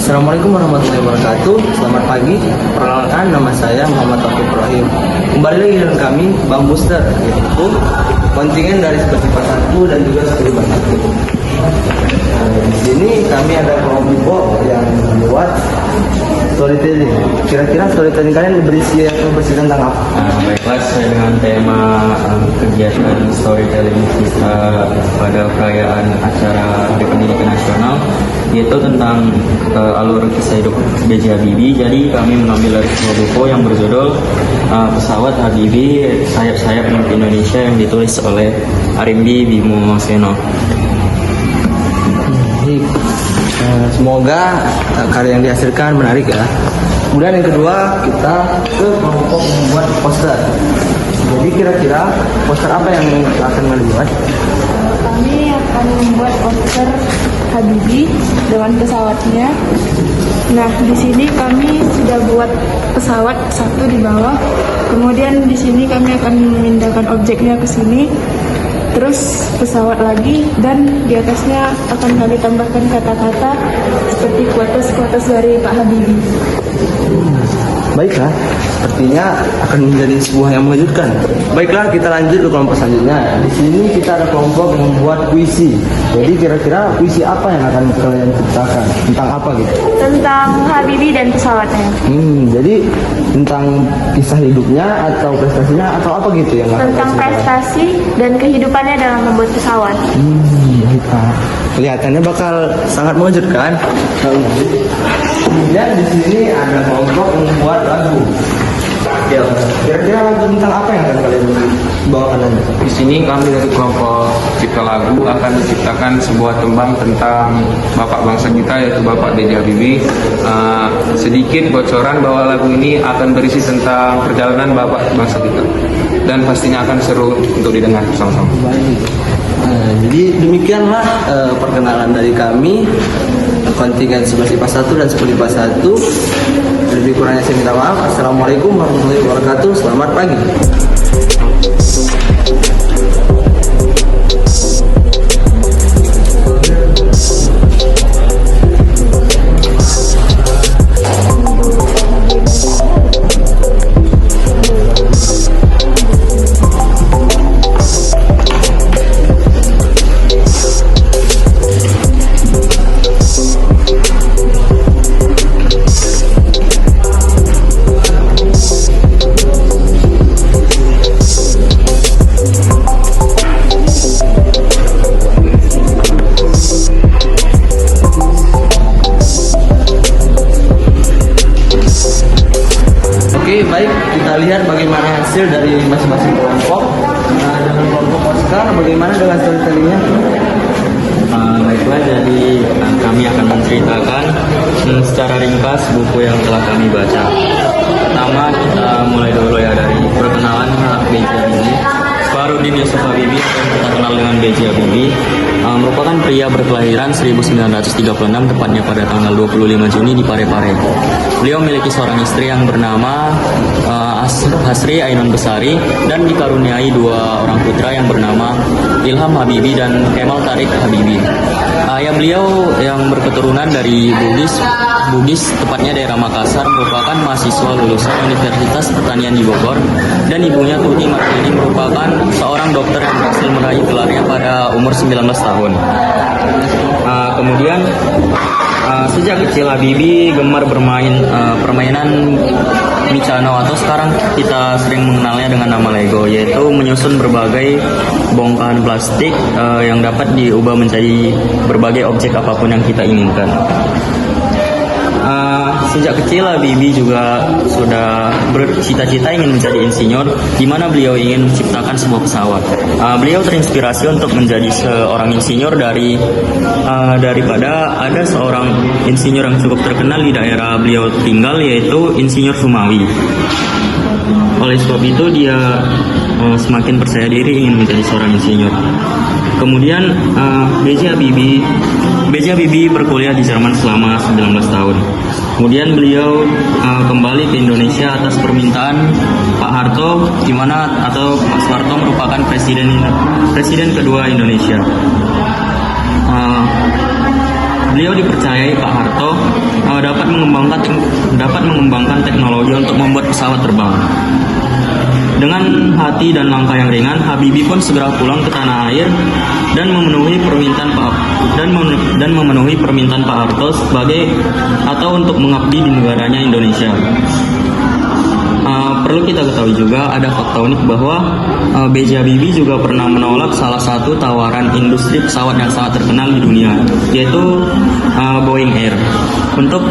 Assalamualaikum warahmatullahi wabarakatuh. Selamat pagi. Perkenalkan, nama saya Muhammad Taufik Ibrahim. Kembali lagi dengan kami Bang Booster, yaitu kontingen dari Sepertipa 1 dan juga Sepertipa 1. Di sini kami ada kelompok yang membuat storytelling. Kira-kira storytelling kalian berisi tentang apa? Baiklah, sesuai dengan tema kegiatan storytelling kita pada perayaan acara Hari Pendidikan Nasional, yaitu tentang alur kisah hidup B.J. Habibie. Jadi kami mengambil dari sebuah buku yang berjudul Pesawat Habibie, Sayap-Sayap Mimpi Indonesia, yang ditulis oleh Arimbi Bimo Seno. Semoga karya yang dihasilkan menarik ya. Kemudian yang kedua, kita ke kelompok membuat poster. Jadi kira-kira poster apa yang akan kalian buat? Kami akan membuat poster Habibie dengan pesawatnya. Nah, di sini kami sudah buat pesawat satu di bawah. Kemudian di sini kami akan memindahkan objeknya ke sini. Terus pesawat lagi, dan di atasnya akan kami tambahkan kata-kata seperti quotes-quotes dari Pak Habibie. Baiklah, sepertinya akan menjadi sebuah yang mengejutkan. Baiklah, kita lanjut ke kelompok selanjutnya. Di sini kita ada kelompok yang membuat puisi. Jadi kira-kira puisi apa yang akan kalian ciptakan? Tentang apa gitu? Tentang Habibie dan pesawatnya. Jadi tentang kisah hidupnya atau prestasinya atau apa gitu yang akan Tentang kalian ciptakan? prestasi dan kehidupannya dalam membuat pesawat. Baiklah. Kelihatannya bakal sangat mengejutkan. Kemudian di sini ada kelompok yang membuat lagu. Ya, kira-kira lagu tentang apa yang akan kalian bawakan nanti? Di sini kami dari kelompok cipta lagu akan menciptakan sebuah tembang tentang bapak bangsa kita, yaitu Bapak B.J. Habibie. Sedikit bocoran bahwa lagu ini akan berisi tentang perjalanan bapak bangsa kita, dan pastinya akan seru untuk didengar bersama-sama. Jadi demikianlah perkenalan dari kami, kontingen Sepertipa 1 dan Sepertipa 1. Lebih kurangnya saya minta maaf. Assalamualaikum warahmatullahi wabarakatuh. Selamat pagi. Oke, baik, kita lihat bagaimana hasil dari masing-masing kelompok. Dengan kelompok Oscar, bagaimana dengan storytellingnya? Baiklah, jadi kami akan menceritakan secara ringkas buku yang telah kami baca. Pertama, kita mulai dulu ya dari perkenalan B.J. Habibie. Fahrudin Yusuf Habibie, yang kita kenal dengan B.J. Habibie, merupakan pria berkelahiran 1936, tepatnya pada tanggal 25 Juni di Parepare. Beliau memiliki seorang istri yang bernama Hasri Ainun Besari, dan dikaruniai dua orang putra yang bernama Ilham Habibie dan Kemal Tarik Habibie. Ayah beliau yang berketurunan dari Bugis, tepatnya daerah Makassar, merupakan mahasiswa lulusan Universitas Pertanian di Bogor, dan ibunya Tuti Martini merupakan seorang dokter yang berhasil meraih gelarnya pada umur 19 tahun. Kemudian sejak kecil Habibie gemar bermain permainan Micano, atau sekarang kita sering mengenalnya dengan nama Lego, yaitu menyusun berbagai bongkahan plastik yang dapat diubah menjadi berbagai objek apapun yang kita inginkan. Sejak kecil Habibie juga sudah bercita-cita ingin menjadi insinyur, di mana beliau ingin menciptakan sebuah pesawat. Beliau terinspirasi untuk menjadi seorang insinyur daripada ada seorang insinyur yang cukup terkenal di daerah beliau tinggal, yaitu Insinyur Sumawi. Oleh sebab itu dia semakin percaya diri ingin menjadi seorang insinyur. Kemudian B.J. Habibie berkuliah di Jerman selama 19 tahun. Kemudian beliau kembali ke Indonesia atas permintaan Pak Harto, di mana atau Pak Soeharto merupakan presiden kedua Indonesia. beliau dipercayai Pak Harto dapat mengembangkan teknologi untuk membuat pesawat terbang. Dengan hati dan langkah yang ringan, Habibie pun segera pulang ke tanah air dan memenuhi permintaan Pak Harto untuk mengabdi di negaranya Indonesia. Perlu kita ketahui juga ada fakta unik bahwa B.J. Habibie juga pernah menolak salah satu tawaran industri pesawat yang sangat terkenal di dunia, yaitu Boeing Air. Untuk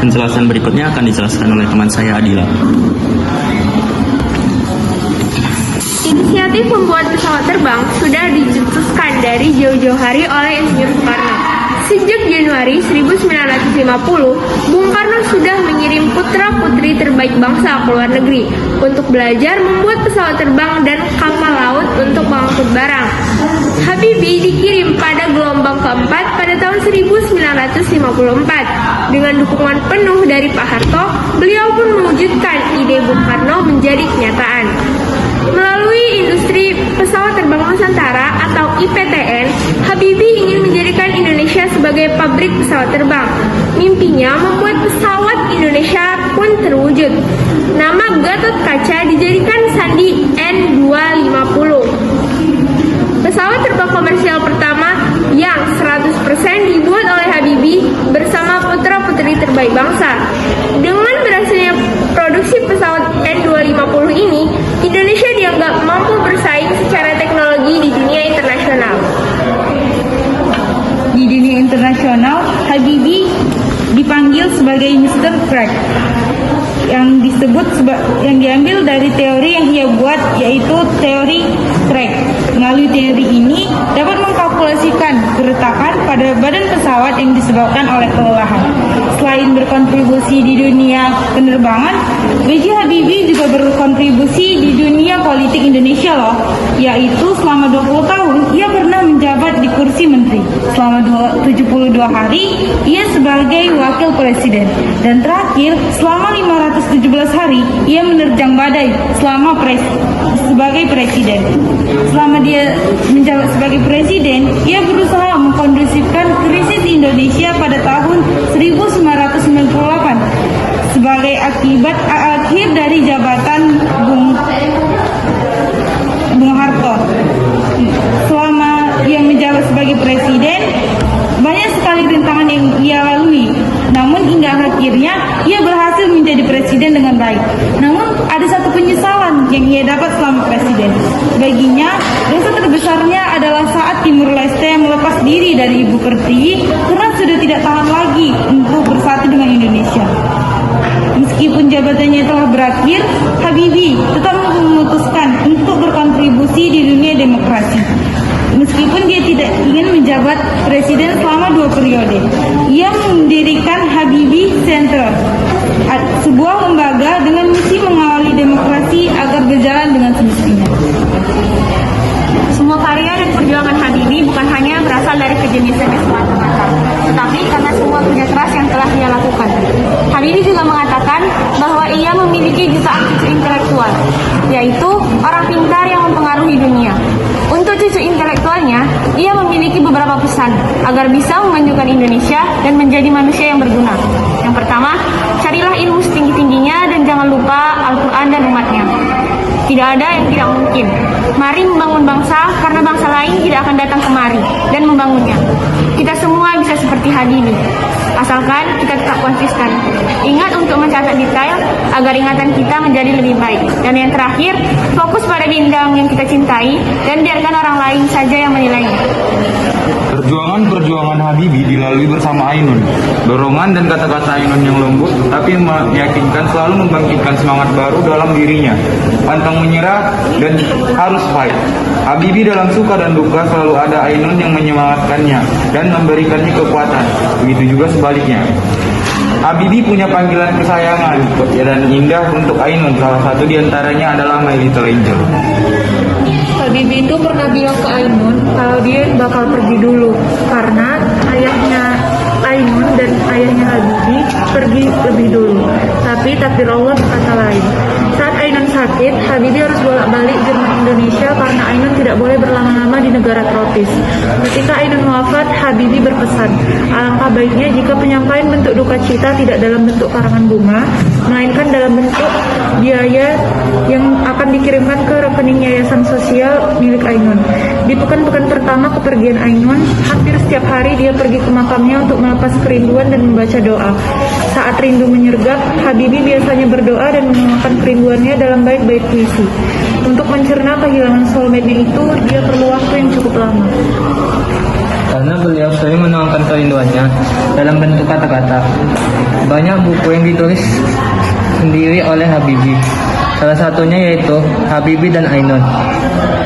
penjelasan berikutnya akan dijelaskan oleh teman saya Adila. Inisiatif membuat pesawat terbang sudah dicetuskan dari jauh-jauh hari oleh Insinyur Soekarno. Sejak Januari 1950, Bung Karno sudah mengirim putra-putri terbaik bangsa ke luar negeri untuk belajar membuat pesawat terbang dan kapal laut untuk mengangkut barang. Habibie dikirim pada gelombang keempat pada tahun 1954. Dengan dukungan penuh dari Pak Harto, beliau pun mewujudkan ide Bung Karno menjadi kenyataan. Melalui industri pesawat terbang Nusantara atau IPTN, Habibie ingin menjadikan Indonesia sebagai pabrik pesawat terbang. Mimpinya membuat pesawat Indonesia pun terwujud. Nama Gatot Kaca dijadikan sandi N250. Pesawat terbang komersial pertama yang 100% dibuat oleh Habibie bersama putra-putri terbaik bangsa. Dengan berhasilnya produksi pesawat N250 ini, Indonesia dianggap mampu bersaing secara teknologi di dunia internasional. Di dunia internasional, Habibie dipanggil sebagai Mr. Crack, yang diambil dari teori yang ia buat, yaitu teori Crack. Melalui teori ini dapat mengkalkulasikan keretakan pada badan pesawat yang disebabkan oleh kelelahan. Selain berkontribusi di dunia penerbangan, B.J. Habibie juga berkontribusi di dunia politik Indonesia loh, yaitu selama 20 tahun ia pernah menjabat di kursi menteri. Selama 72 hari ia sebagai wakil presiden, dan terakhir selama 517 hari ia menerjang badai sebagai presiden. Selama dia menjabat sebagai presiden, ia berusaha mengkondusifkan krisis Indonesia pada tahun 1998 sebagai akibat akhir dari jabatan Bung Harto. Selama ia menjabat sebagai presiden, banyak sekali rintangan yang ia lalui. Namun hingga akhirnya ia berhasil menjadi presiden dengan baik. Namun ada satu penyesalan yang ia dapat selama presiden. Baginya, dosa terbesarnya adalah saat Timur Leste melepas diri dari Ibu Pertiwi karena sudah tidak tahan lagi untuk bersatu dengan Indonesia. Meskipun jabatannya telah berakhir, Habibie tetap memutuskan untuk berkontribusi di dunia demokrasi. Meskipun dia tidak ingin menjabat presiden selama 2 periode, ia mendirikan Habibie Center, sebuah lembaga dengan misi mengawali demokrasi agar berjalan dengan semestinya. Semua karya dan perjuangan Habibie bukan hanya berasal dari kejeniusannya semata-mata, tetapi karena semua kerja keras yang telah dia lakukan. Habibie juga mengatakan bahwa ia memiliki jutaan cucu intelektual, yaitu orang pintar yang mempengaruhi dunia. Untuk cucu intelektualnya, ia memiliki beberapa pesan agar bisa memajukan Indonesia dan menjadi manusia yang berguna. Yang pertama, carilah ilmu setinggi-tingginya dan jangan lupa Al-Quran dan umatnya. Tidak ada yang tidak mungkin. Mari membangun bangsa, karena bangsa lain tidak akan datang kemari dan membangunnya. Kita semua bisa seperti Habibie, asalkan kita tetap konsisten. Ingat untuk mencatat detail agar ingatan kita menjadi lebih baik. Dan yang terakhir, fokus pada bidang yang kita cintai dan biarkan orang lain saja yang menilainya. Perjuangan Habibie dilalui bersama Ainun. Dorongan dan kata-kata Ainun yang lembut tapi meyakinkan selalu membangkitkan semangat baru dalam dirinya. Pantang menyerah dan harus fight. Habibie dalam suka dan duka selalu ada Ainun yang menyemangatkannya dan memberikannya kekuatan. Begitu juga sebaliknya. Habibie punya panggilan kesayangan dan indah untuk Ainun. Salah satu diantaranya adalah My Little Angel. Habibie itu pernah bilang ke Ainun kalau dia bakal pergi dulu karena ayahnya Ainun dan ayahnya Habibie pergi lebih dulu. Tapi takdir Allah berkata lain. Saat Ainun sakit, Habibie harus bolak-balik Jerman Indonesia karena Ainun tidak boleh berlama-lama di negara tropis. Ketika Ainun wafat, Habibie berpesan, alangkah baiknya jika penyampaian bentuk duka cita tidak dalam bentuk karangan bunga, melainkan dalam bentuk biaya yang akan dikirimkan ke rekening yayasan sosial milik Ainun. Di pekan-pekan pertama kepergian Ainun, hampir setiap hari dia pergi ke makamnya untuk melepas kerinduan dan membaca doa. Saat rindu menyergap, Habibie biasanya berdoa dan menuangkan kerinduannya dalam bait-bait puisi. Untuk mencerna kehilangan soulmate-nya itu, dia perlu waktu yang cukup lama. Karena beliau sering menuangkan kerinduannya dalam bentuk kata-kata. Banyak buku yang ditulis sendiri oleh Habibie. Salah satunya yaitu Habibie dan Ainun.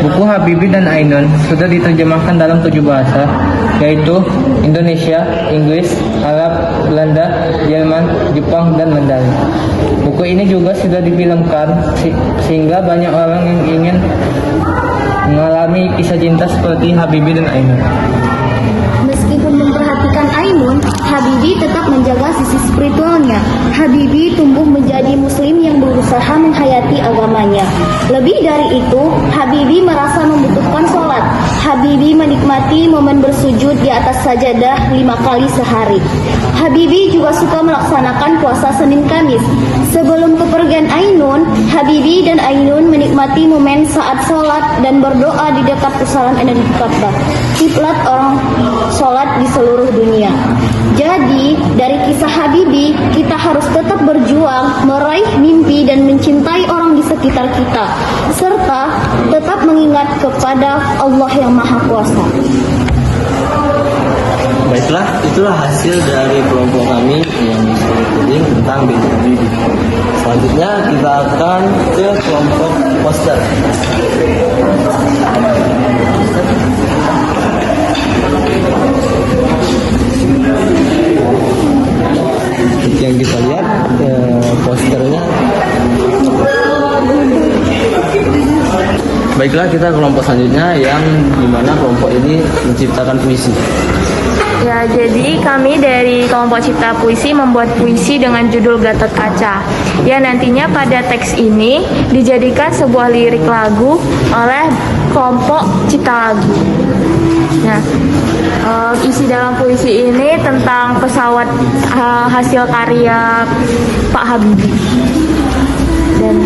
Buku Habibie dan Ainun sudah diterjemahkan dalam 7 bahasa, yaitu Indonesia, Inggris, Arab, Belanda, Jerman, Jepang, dan Mandarin. Buku ini juga sudah difilmkan sehingga banyak orang yang ingin mengalami kisah cinta seperti Habibie dan Ainun. Meskipun memperhatikan Ainun, Habibie tetap menjaga sisi spiritualnya. Habibie tumbuh menjadi muslim yang berusaha menghayati agamanya. Lebih dari itu, Habibie merasa membutuhkan sholat. Habibie menikmati momen bersujud di atas sajadah 5 kali sehari. Habibie juga suka melaksanakan puasa Senin Kamis. Sebelum kepergian Ainun, Habibie dan Ainun menikmati momen saat sholat dan berdoa di dekat pusaran energi Ka'bah, kiblat orang sholat di seluruh dunia. Jadi, dari kisah Habibie, kita harus tetap berjuang, meraih mimpi dan mencintai orang di sekitar kita, serta tetap mengingat kepada Allah yang Maha Kuasa. Baiklah, itulah hasil dari kelompok kami yang studi tentang B.J. Habibie. Selanjutnya kita akan ke kelompok poster. Yang kita lihat posternya. Baiklah, kita kelompok selanjutnya yang dimana kelompok ini menciptakan puisi. Ya, jadi kami dari kelompok Cipta Puisi membuat puisi dengan judul Gatot Kaca. Ya, nantinya pada teks ini dijadikan sebuah lirik lagu oleh kelompok Cipta Lagu. Nah, isi dalam puisi ini tentang pesawat hasil karya Pak Habibie. Dan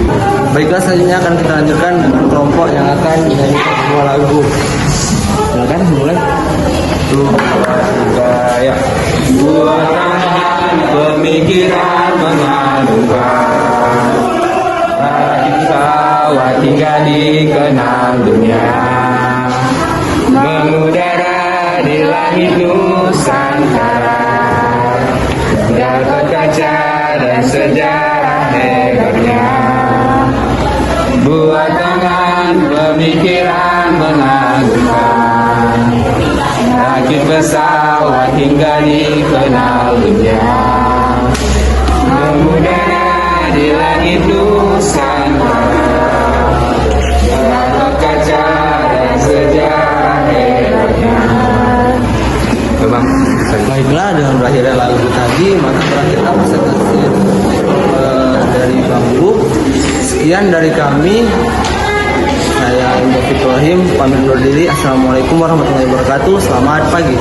baiklah, selanjutnya akan kita lanjutkan kelompok yang akan menyanyikan sebuah lagu. Silakan mulai. Ya. Buatan pemikiran mengandungkan pesawat hingga dikenal dunia, mengudara di langit Nusantara, Gatot Kaca dan sejarah hebatnya. Buatan pemikiran mengagumkan, rakit pesawat hingga dikenal dunia, mengudara di langit Nusantara, Gatot Kaca dan sejarah hebatnya. Baiklah, dengan berakhirnya lagu tadi, maka berakhirlah presentasi dari Bambu. Sekian dari kami. Saya Indra Fitrahim, pamit undur diri. Assalamualaikum warahmatullahi wabarakatuh. Selamat pagi.